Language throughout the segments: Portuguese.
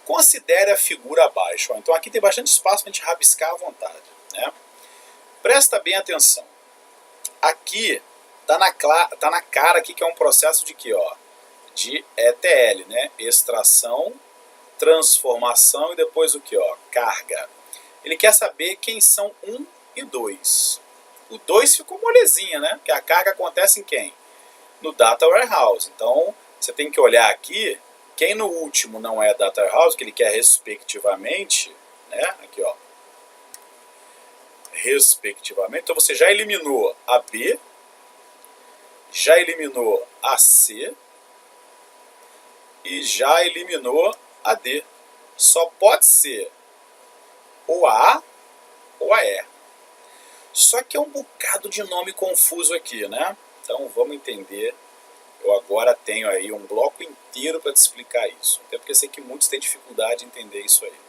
Considere a figura abaixo. Então aqui tem bastante espaço para a gente rabiscar à vontade, né? Presta bem atenção. Aqui tá na cara aqui que é um processo de quê, ó? De ETL, né? Extração, transformação e depois o que, ó? Carga. Ele quer saber quem são 1 e 2. O 2 ficou molezinha, né? Porque a carga acontece em quem? No Data Warehouse. Então você tem que olhar aqui. Quem no último não é Data Warehouse, que ele quer respectivamente, né? Aqui, ó. Respectivamente. Então você já eliminou a B, já eliminou a C e já eliminou a D. Só pode ser ou a A ou a E. Só que é um bocado de nome confuso aqui, né? Então vamos entender. Eu agora tenho aí um bloco inteiro para te explicar isso. Até porque eu sei que muitos têm dificuldade em entender isso aí.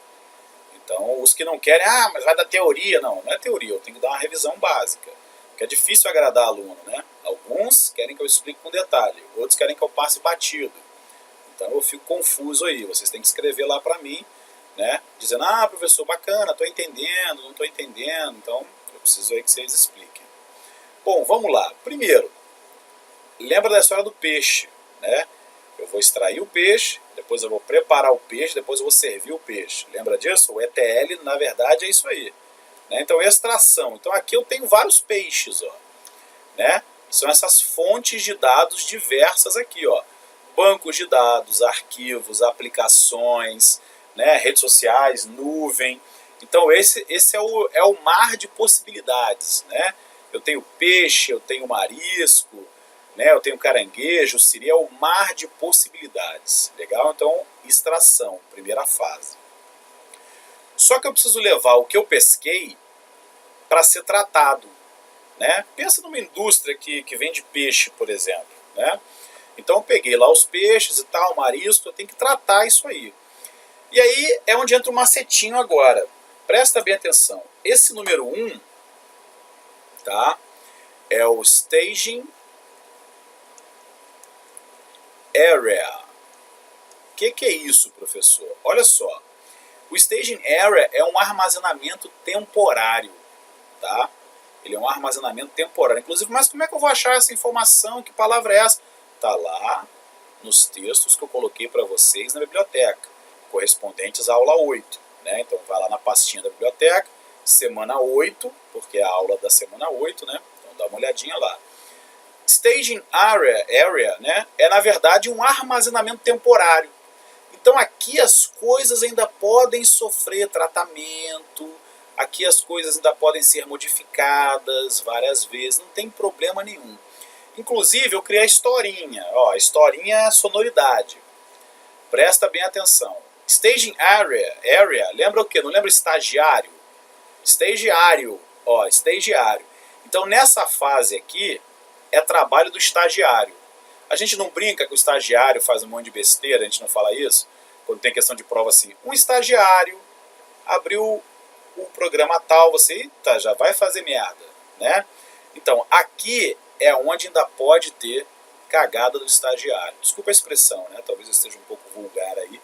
Então, os que não querem, mas vai dar teoria. Não, não é teoria, eu tenho que dar uma revisão básica. Porque é difícil agradar aluno, né? Alguns querem que eu explique com detalhe, outros querem que eu passe batido. Então eu fico confuso aí, vocês têm que escrever lá para mim, né? Dizendo, professor, bacana, estou entendendo, não estou entendendo. Então, eu preciso aí que vocês expliquem. Bom, vamos lá. Primeiro, lembra da história do peixe, né? Eu vou extrair o peixe, depois eu vou preparar o peixe, depois eu vou servir o peixe. Lembra disso? O ETL, na verdade, é isso aí. Né? Então, extração. Então, aqui eu tenho vários peixes, ó, né? São essas fontes de dados diversas aqui, ó. Bancos de dados, arquivos, aplicações, né? Redes sociais, nuvem. Então, esse é o mar de possibilidades, né? Eu tenho peixe, eu tenho marisco, né? Eu tenho caranguejo, seria o mar de possibilidades. Legal? Então, extração, primeira fase. Só que eu preciso levar o que eu pesquei para ser tratado, né? Pensa numa indústria que vende peixe, por exemplo, né? Então eu peguei lá os peixes e tal, marisco, eu tenho que tratar isso aí. E aí é onde entra o macetinho agora. Presta bem atenção. Esse número 1, tá? É o Staging Area. O que é isso, professor? Olha só. O Staging Area é um armazenamento temporário, tá? Ele é um armazenamento temporário. Inclusive, mas como é que eu vou achar essa informação? Que palavra é essa? Está lá nos textos que eu coloquei para vocês na biblioteca, correspondentes à aula 8. Né? Então, vai lá na pastinha da biblioteca, semana 8, porque é a aula da semana 8, né? Então, dá uma olhadinha lá. Staging Area, né? É, na verdade, um armazenamento temporário. Então, aqui as coisas ainda podem sofrer tratamento, aqui as coisas ainda podem ser modificadas várias vezes, não tem problema nenhum. Inclusive, eu criei a historinha. Ó, a historinha é sonoridade. Presta bem atenção. Staging Area, lembra o quê? Não lembra estagiário? Estagiário, ó, estagiário. Então, nessa fase aqui, é trabalho do estagiário. A gente não brinca que o estagiário faz um monte de besteira, a gente não fala isso? Quando tem questão de prova assim, um estagiário abriu o programa tal, você, eita, já vai fazer merda, né? Então, aqui é onde ainda pode ter cagada do estagiário. Desculpa a expressão, né? Talvez eu esteja um pouco vulgar aí,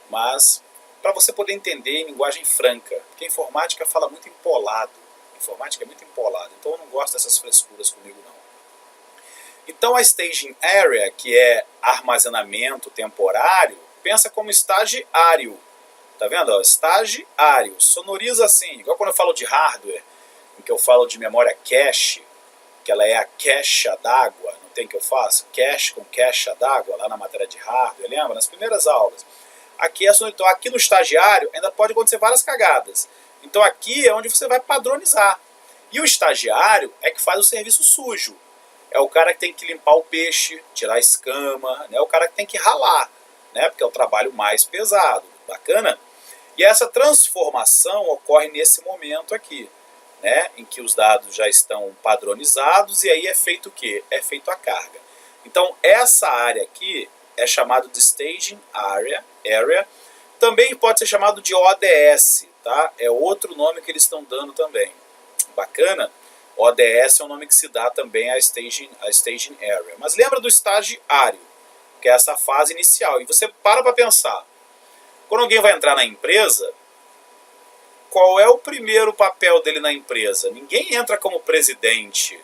mas para você poder entender em linguagem franca, porque a informática fala muito empolado. A informática é muito empolada, então eu não gosto dessas frescuras comigo, não. Então, a Staging Area, que é armazenamento temporário, pensa como estagiário. Tá vendo? Ó, estagiário. Sonoriza assim, igual quando eu falo de hardware, em que eu falo de memória cache, que ela é a caixa d'água, não tem que eu faço? Cache com caixa d'água, lá na matéria de hardware, lembra? Nas primeiras aulas. Aqui, então, aqui no estagiário ainda pode acontecer várias cagadas. Então aqui é onde você vai padronizar. E o estagiário é que faz o serviço sujo. É o cara que tem que limpar o peixe, tirar a escama, né? É o cara que tem que ralar, né? Porque é o trabalho mais pesado. Bacana? E essa transformação ocorre nesse momento aqui, né? Em que os dados já estão padronizados e aí é feito o quê? É feito a carga. Então, essa área aqui é chamada de Staging Area. Também pode ser chamado de ODS, tá? É outro nome que eles estão dando também. Bacana? ODS é o nome que se dá também à Staging Area. Mas lembra do estagiário, que é essa fase inicial. E você para pensar. Quando alguém vai entrar na empresa, qual é o primeiro papel dele na empresa? Ninguém entra como presidente,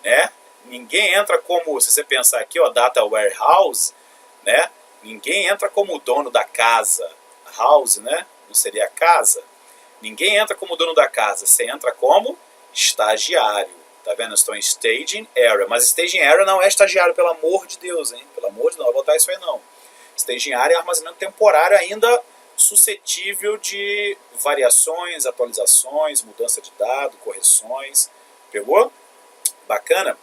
né? Ninguém entra como, se você pensar aqui, ó, data warehouse, né? Ninguém entra como dono da casa. House, né? Não seria casa? Ninguém entra como dono da casa. Você entra como estagiário. Tá vendo? Eu estou em staging area. Mas staging area não é estagiário, pelo amor de Deus, hein? Pelo amor de Deus, não vou botar isso aí não. Staging area é armazenamento temporário ainda suscetível de variações, atualizações, mudança de dado, correções. Pegou? Bacana?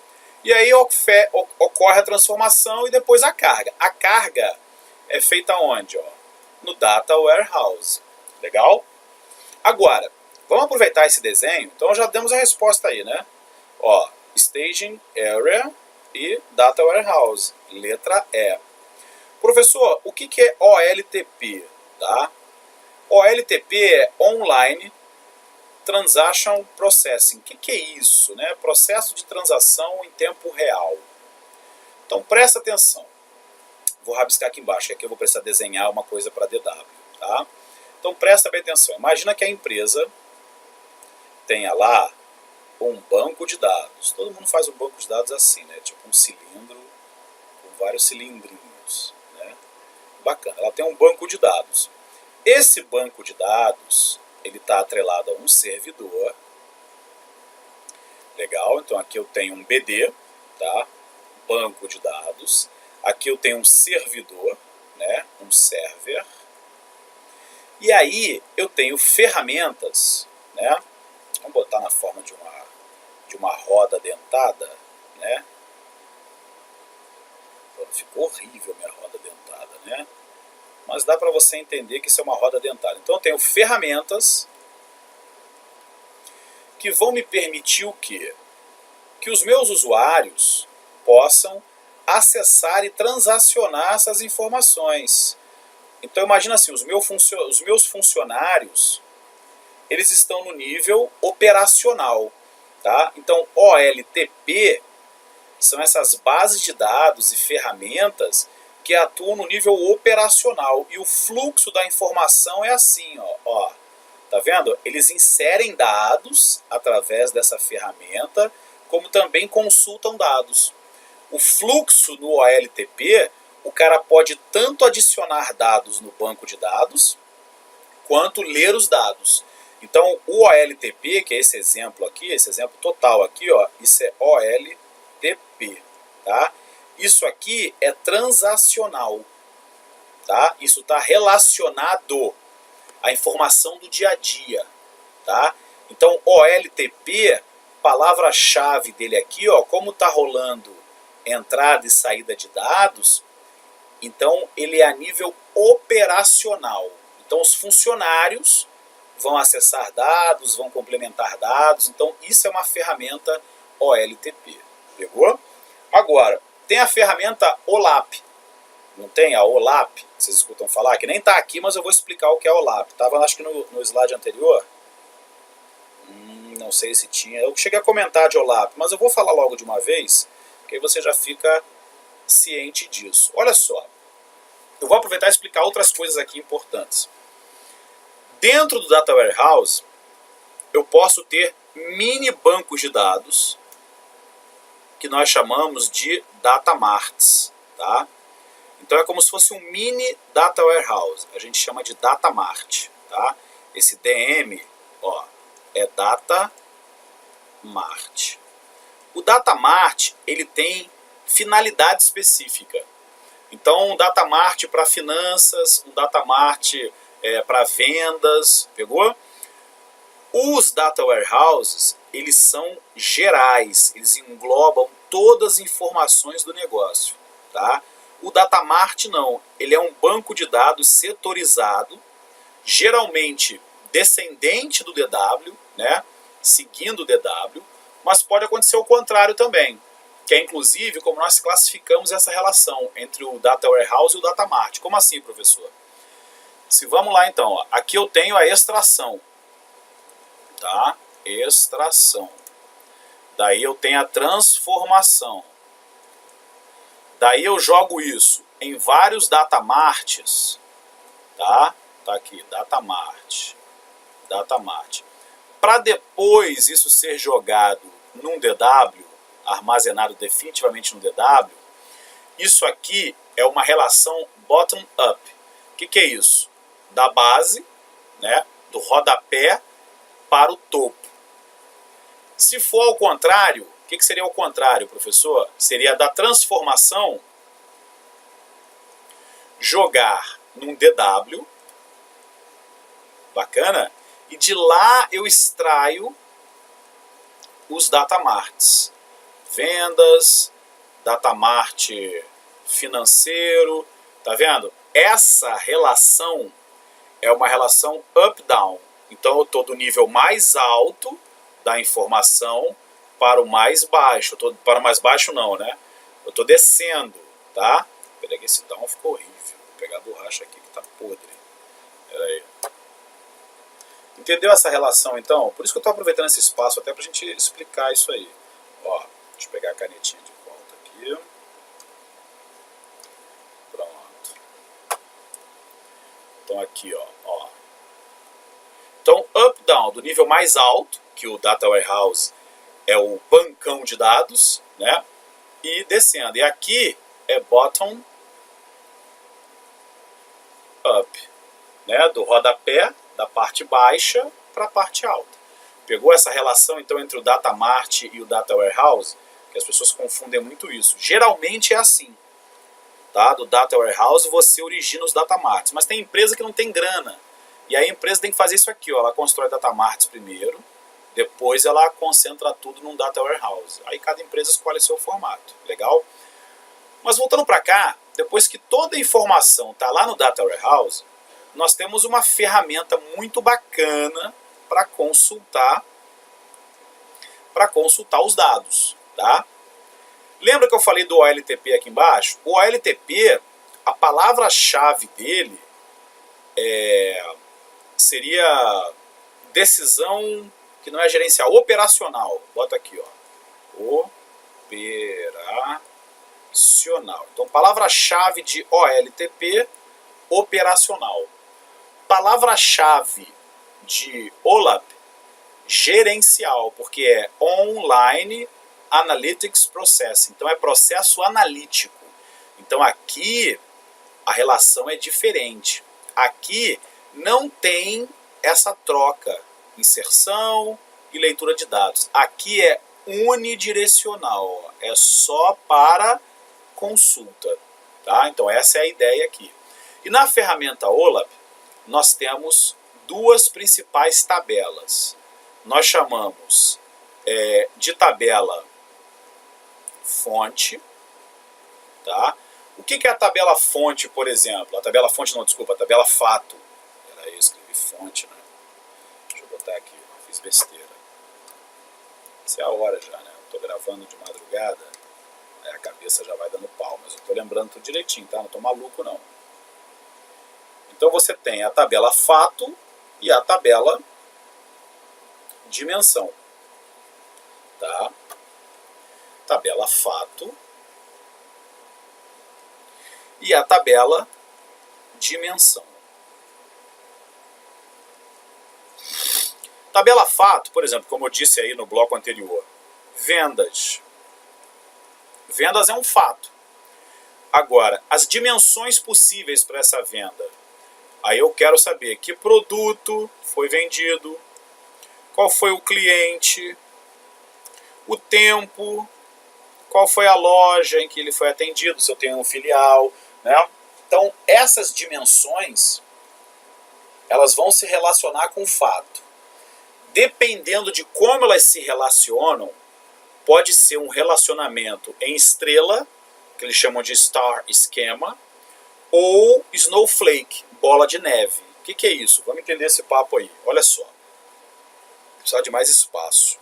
E aí ocorre a transformação e depois a carga. A carga é feita onde? Ó? No Data Warehouse. Legal? Agora, vamos aproveitar esse desenho. Então já demos a resposta aí, né? Ó, Staging Area e Data Warehouse. Letra E. Professor, o que é OLTP? Tá? OLTP é Online Transaction Processing. O que é isso? Né? Processo de transação em tempo real. Então presta atenção. Vou rabiscar aqui embaixo, que aqui eu vou precisar desenhar uma coisa para DW. Tá? Então presta bem atenção. Imagina que a empresa tenha lá um banco de dados. Todo mundo faz um banco de dados assim, né? Tipo um cilindro com vários cilindrinhos. Né? Bacana. Ela tem um banco de dados. Esse banco de dados, ele está atrelado a um servidor. Legal, então aqui eu tenho um BD, tá? Banco de dados. Aqui eu tenho um servidor, né? Um server. E aí eu tenho ferramentas, né? Vamos botar na forma de uma roda dentada, né? Ficou horrível minha roda dentada, né? Mas dá para você entender que isso é uma roda dentada. Então eu tenho ferramentas que vão me permitir o quê? Que os meus usuários possam acessar e transacionar essas informações. Então imagina assim, os meus funcionários, eles estão no nível operacional. Tá? Então OLTP são essas bases de dados e ferramentas que atuam no nível operacional. E o fluxo da informação é assim, ó. Tá vendo? Eles inserem dados através dessa ferramenta, como também consultam dados. O fluxo no OLTP, o cara pode tanto adicionar dados no banco de dados, quanto ler os dados. Então, o OLTP, que é esse exemplo aqui, esse exemplo total aqui, ó, isso é OLTP, tá? Isso aqui é transacional, tá? Isso está relacionado à informação do dia a dia, tá? Então, OLTP, palavra-chave dele aqui, ó, como está rolando entrada e saída de dados, então ele é a nível operacional. Então, os funcionários vão acessar dados, vão complementar dados. Então, isso é uma ferramenta OLTP. Pegou? Agora, tem a ferramenta OLAP. Não tem a OLAP? Vocês escutam falar? Que nem está aqui, mas eu vou explicar o que é OLAP. Estava, acho que no slide anterior. Não sei se tinha. Eu cheguei a comentar de OLAP, mas eu vou falar logo de uma vez, que aí você já fica ciente disso. Olha só. Eu vou aproveitar e explicar outras coisas aqui importantes. Dentro do Data Warehouse, eu posso ter mini bancos de dados, que nós chamamos de Data Marts. Tá? Então é como se fosse um mini Data Warehouse. A gente chama de Data Mart. Tá? Esse DM, ó, é Data Mart. O Data Mart, ele tem finalidade específica. Então, um Data Mart para finanças, um Data Mart para vendas, pegou? Os Data Warehouses, eles são gerais, eles englobam todas as informações do negócio. Tá? O Data Mart não, ele é um banco de dados setorizado, geralmente descendente do DW, né? Seguindo o DW, mas pode acontecer o contrário também, que é inclusive como nós classificamos essa relação entre o Data Warehouse e o Data Mart. Como assim, professor? Se vamos lá então, ó, aqui eu tenho a extração, tá? Extração. Daí eu tenho a transformação. Daí eu jogo isso em vários Data Marts, tá? Tá aqui, Datamart. Datamart. Para depois isso ser jogado num DW, armazenado definitivamente no DW, isso aqui é uma relação bottom-up. O que é isso? Da base, né, do rodapé para o topo. Se for ao contrário, o que seria o contrário, professor? Seria da transformação jogar num DW, bacana, e de lá eu extraio os datamarts. Vendas, datamart financeiro, tá vendo? Essa relação é uma relação up-down. Então eu estou do nível mais alto da informação para o mais baixo. Para o mais baixo não, né? Eu estou descendo, tá? Peraí que esse down ficou horrível. Vou pegar a borracha aqui que tá podre. Peraí. Entendeu essa relação então? Por isso que eu estou aproveitando esse espaço até para a gente explicar isso aí. Ó, deixa eu pegar a canetinha de volta aqui. Pronto. Então aqui, ó. Então, up-down, do nível mais alto, que o Data Warehouse é o bancão de dados, né? E descendo. E aqui é bottom-up, né? Do rodapé, da parte baixa para a parte alta. Pegou essa relação, então, entre o Datamart e o Data Warehouse? Que as pessoas confundem muito isso. Geralmente é assim. Tá? Do Data Warehouse você origina os Datamarts. Mas tem empresa que não tem grana. E aí a empresa tem que fazer isso aqui, ó. Ela constrói datamarts primeiro, depois ela concentra tudo num data warehouse. Aí cada empresa escolhe seu formato, legal? Mas voltando para cá, depois que toda a informação está lá no data warehouse, nós temos uma ferramenta muito bacana para consultar os dados, tá? Lembra que eu falei do OLTP aqui embaixo? O OLTP, a palavra-chave dele seria decisão que não é gerencial, operacional. Bota aqui, ó. Operacional. Então, palavra-chave de OLTP, operacional. Palavra-chave de OLAP, gerencial, porque é Online Analytics Process. Então, é processo analítico. Então, aqui a relação é diferente. Aqui não tem essa troca, inserção e leitura de dados. Aqui é unidirecional, é só para consulta. Tá? Então essa é a ideia aqui. E na ferramenta OLAP, nós temos duas principais tabelas. Nós chamamos de tabela fonte. Tá? O que é a tabela fonte, por exemplo? A tabela fonte não, desculpa, a tabela fato. Peraí, eu escrevi fonte, né? Deixa eu botar aqui, fiz besteira. Isso é a hora já, né? Eu tô gravando de madrugada, a cabeça já vai dando pau, mas eu tô lembrando tudo direitinho, tá? Não tô maluco, não. Então você tem a tabela fato e a tabela dimensão. Tá? Tabela fato e a tabela dimensão. Tabela fato, por exemplo, como eu disse aí no bloco anterior, vendas. Vendas é um fato. Agora, as dimensões possíveis para essa venda. Aí eu quero saber que produto foi vendido, qual foi o cliente, o tempo, qual foi a loja em que ele foi atendido, se eu tenho um filial, né? Então, essas dimensões, elas vão se relacionar com o fato. Dependendo de como elas se relacionam, pode ser um relacionamento em estrela, que eles chamam de star schema, ou snowflake, bola de neve. O que é isso? Vamos entender esse papo aí. Olha só. Precisar de mais espaço.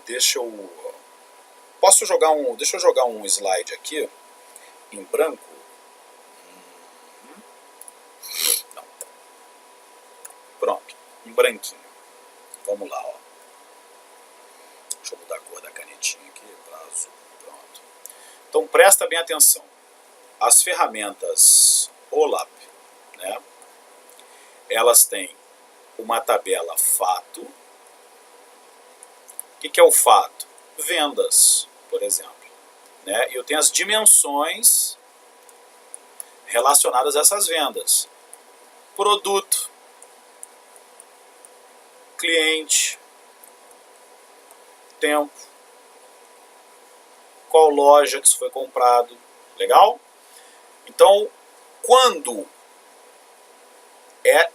Deixa eu jogar um slide aqui em branco. Não. Pronto, em branquinho. Vamos lá, ó. Deixa eu mudar a cor da canetinha aqui para azul. Pronto. Então presta bem atenção. As ferramentas OLAP, né? elas têm uma tabela fato. O que é o fato? Vendas, por exemplo. Né? E eu tenho as dimensões relacionadas a essas vendas. Produto, cliente, tempo, qual loja que isso foi comprado. Legal? Então, quando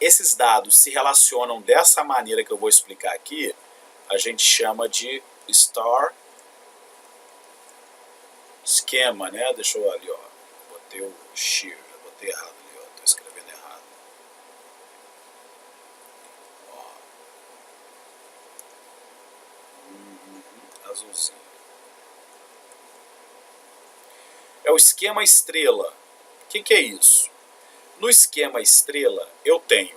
esses dados se relacionam dessa maneira que eu vou explicar aqui, a gente chama de esquema, né? Deixa eu ali, ó. Botei o shear, botei errado ali, ó. Tô escrevendo errado. Ó. Azulzinho. É o esquema estrela. O que é isso? No esquema estrela, eu tenho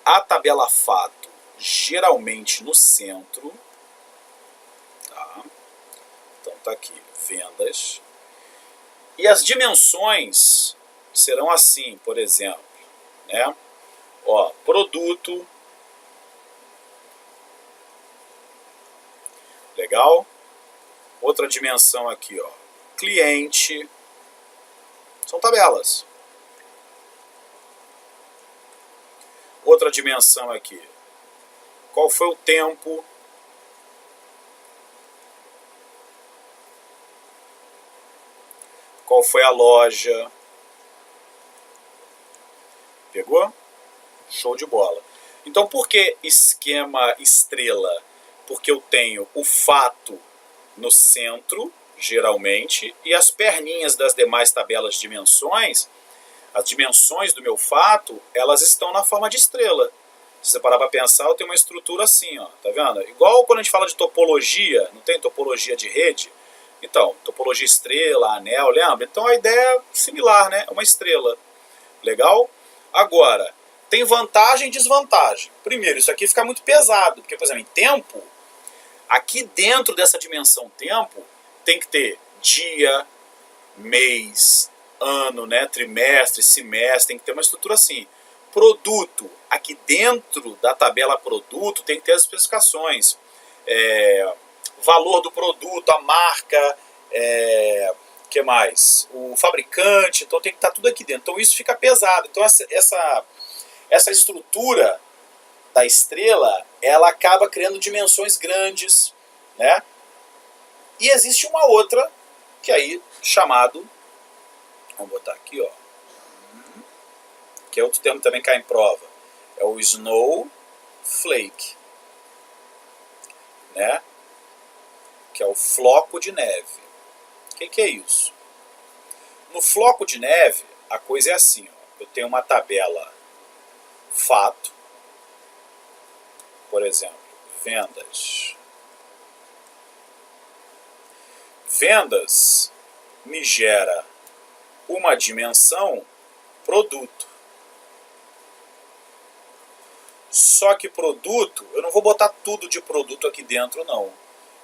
a tabela fato geralmente no centro. Tá? Então tá aqui, vendas. E as dimensões serão assim, por exemplo, né? Ó, produto. Legal? Outra dimensão aqui, ó, cliente. São tabelas. Outra dimensão aqui. Qual foi o tempo? Qual foi a loja? Pegou? Show de bola. Então, por que esquema estrela? Porque eu tenho o fato no centro, geralmente, e as perninhas das demais tabelas de dimensões, as dimensões do meu fato, elas estão na forma de estrela. Se você parar para pensar, eu tenho uma estrutura assim, ó, tá vendo? Igual quando a gente fala de topologia, não tem topologia de rede? Então, topologia estrela, anel, lembra? Então a ideia é similar, né? É uma estrela. Legal? Agora, tem vantagem e desvantagem. Primeiro, isso aqui fica muito pesado, porque, por exemplo, em tempo, aqui dentro dessa dimensão tempo, tem que ter dia, mês, ano, né? Trimestre, semestre, tem que ter uma estrutura assim. Produto, aqui dentro da tabela produto, tem que ter as especificações. Valor do produto, a marca, que mais? O fabricante, então tem que estar tudo aqui dentro. Então isso fica pesado. Então essa estrutura da estrela, ela acaba criando dimensões grandes, né? E existe uma outra, que aí chamado, vamos botar aqui, ó, que é outro termo que também cai em prova, é o snowflake, né? Que é o floco de neve. O que é isso? No floco de neve, a coisa é assim, ó, eu tenho uma tabela fato, por exemplo, vendas. Vendas me gera uma dimensão produto. Só que produto, eu não vou botar tudo de produto aqui dentro, não.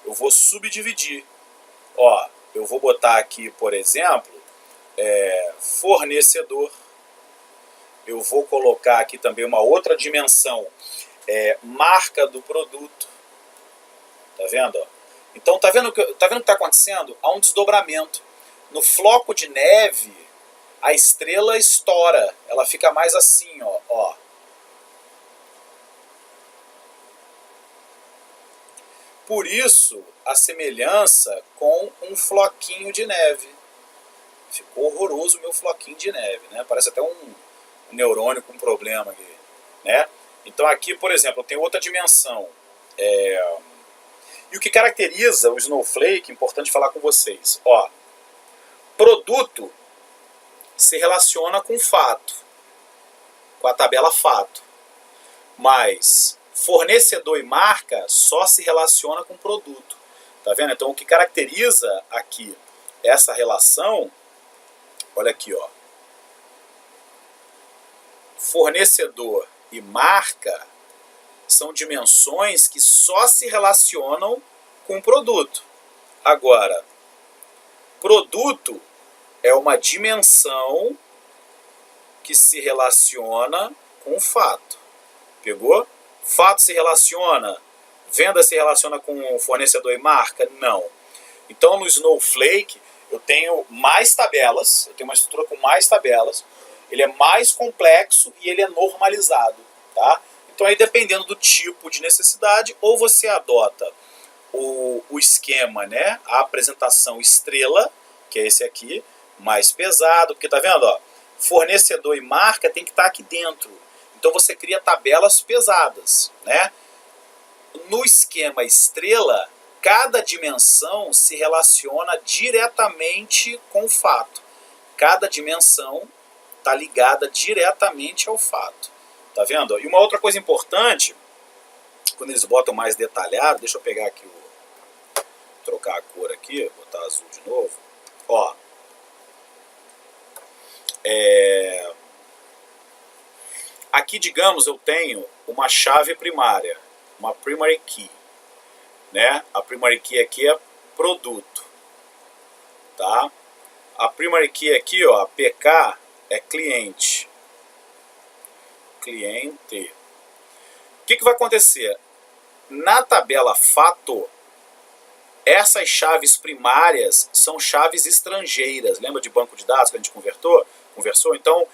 Eu vou subdividir. Ó, eu vou botar aqui, por exemplo, fornecedor. Eu vou colocar aqui também uma outra dimensão, marca do produto. Tá vendo? Ó? Então, tá vendo o que está acontecendo? Há um desdobramento. No floco de neve, a estrela estoura. Ela fica mais assim, ó. Por isso, a semelhança com um floquinho de neve. Ficou horroroso o meu floquinho de neve, né? Parece até um neurônio com problema aqui, né? Então aqui, por exemplo, eu tenho outra dimensão. E o que caracteriza o Snowflake, importante falar com vocês, ó, produto se relaciona com fato, com a tabela fato, mas fornecedor e marca só se relaciona com produto, tá vendo? Então o que caracteriza aqui essa relação, olha aqui, ó, fornecedor e marca são dimensões que só se relacionam com o produto. Agora, produto é uma dimensão que se relaciona com o fato. Pegou? Fato se relaciona, venda se relaciona com fornecedor e marca? Não. Então no Snowflake eu tenho mais tabelas, eu tenho uma estrutura com mais tabelas, ele é mais complexo e ele é normalizado, tá? Então aí dependendo do tipo de necessidade, ou você adota o esquema, né, a apresentação estrela, que é esse aqui, mais pesado, porque tá vendo, ó, fornecedor e marca tem que estar aqui dentro. Então você cria tabelas pesadas, né? No esquema estrela, cada dimensão se relaciona diretamente com o fato. Cada dimensão está ligada diretamente ao fato. Tá vendo? E uma outra coisa importante, quando eles botam mais detalhado, deixa eu pegar aqui, trocar a cor aqui, botar azul de novo. Ó, aqui, digamos, eu tenho uma chave primária, uma primary key, né? A primary key aqui é produto, tá? A primary key aqui, ó, a PK é cliente. Cliente. O que vai acontecer? Na tabela fato, essas chaves primárias são chaves estrangeiras. Lembra de banco de dados que a gente conversou? Então,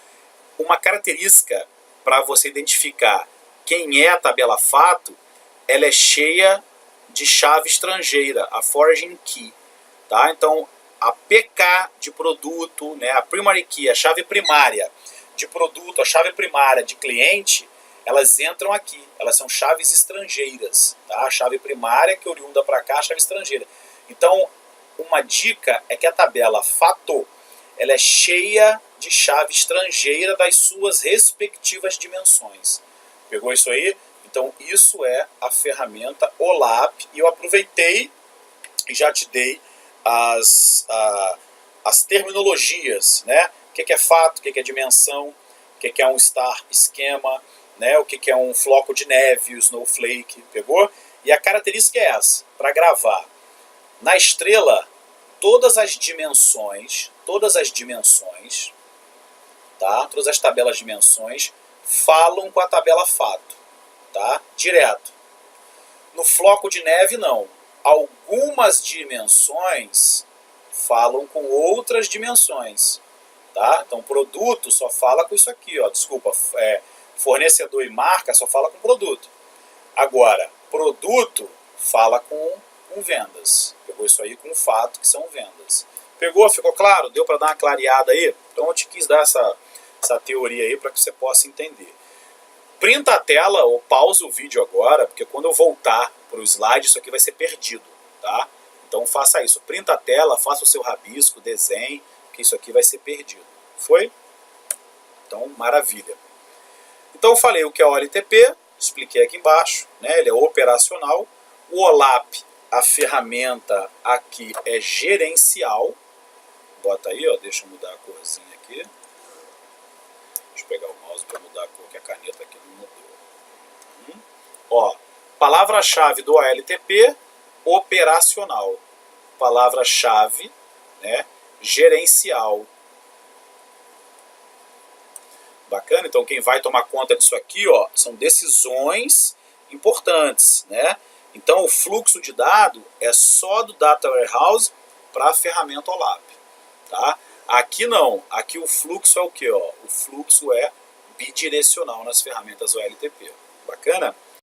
uma característica para você identificar quem é a tabela fato, ela é cheia de chave estrangeira, a foraging key. Tá? Então, a PK de produto, né, a primary key, a chave primária de produto, a chave primária de cliente, elas entram aqui, elas são chaves estrangeiras, tá? A chave primária que oriunda para cá, a chave estrangeira. Então, uma dica é que a tabela fato, ela é cheia de chave estrangeira das suas respectivas dimensões. Pegou isso aí? Então, isso é a ferramenta OLAP, e eu aproveitei e já te dei as terminologias, né? O que é fato, o que é dimensão, o que é um star esquema, né? O que é um floco de neve, o snowflake, pegou? E a característica é essa, para gravar. Na estrela, todas as dimensões, tá? Todas as tabelas de dimensões falam com a tabela fato, tá? Direto. No floco de neve, não. Algumas dimensões falam com outras dimensões, tá? Então, produto só fala com isso aqui, ó. Desculpa, fornecedor e marca só fala com produto. Agora, produto fala com vendas. Pegou isso aí com o fato, que são vendas. Pegou? Ficou claro? Deu para dar uma clareada aí? Então, eu te quis dar essa teoria aí para que você possa entender. Printa a tela ou pausa o vídeo agora, porque quando eu voltar para o slide, isso aqui vai ser perdido, tá? Então faça isso, printa a tela, faça o seu rabisco, desenhe, que isso aqui vai ser perdido. Foi? Então, maravilha. Então eu falei o que é o OLTP, expliquei aqui embaixo, né? Ele é operacional. O OLAP, a ferramenta aqui é gerencial. Bota aí, ó, deixa eu mudar a corzinha aqui. Deixa eu pegar o mouse para mudar a cor, que a caneta aqui não mudou. Ó, palavra-chave do OLTP, operacional. Palavra-chave, né, gerencial. Bacana? Então quem vai tomar conta disso aqui, ó, são decisões importantes, né? Então o fluxo de dado é só do Data Warehouse para a ferramenta OLAP, tá? Aqui não, aqui o fluxo é o que? O fluxo é bidirecional nas ferramentas OLTP. Bacana?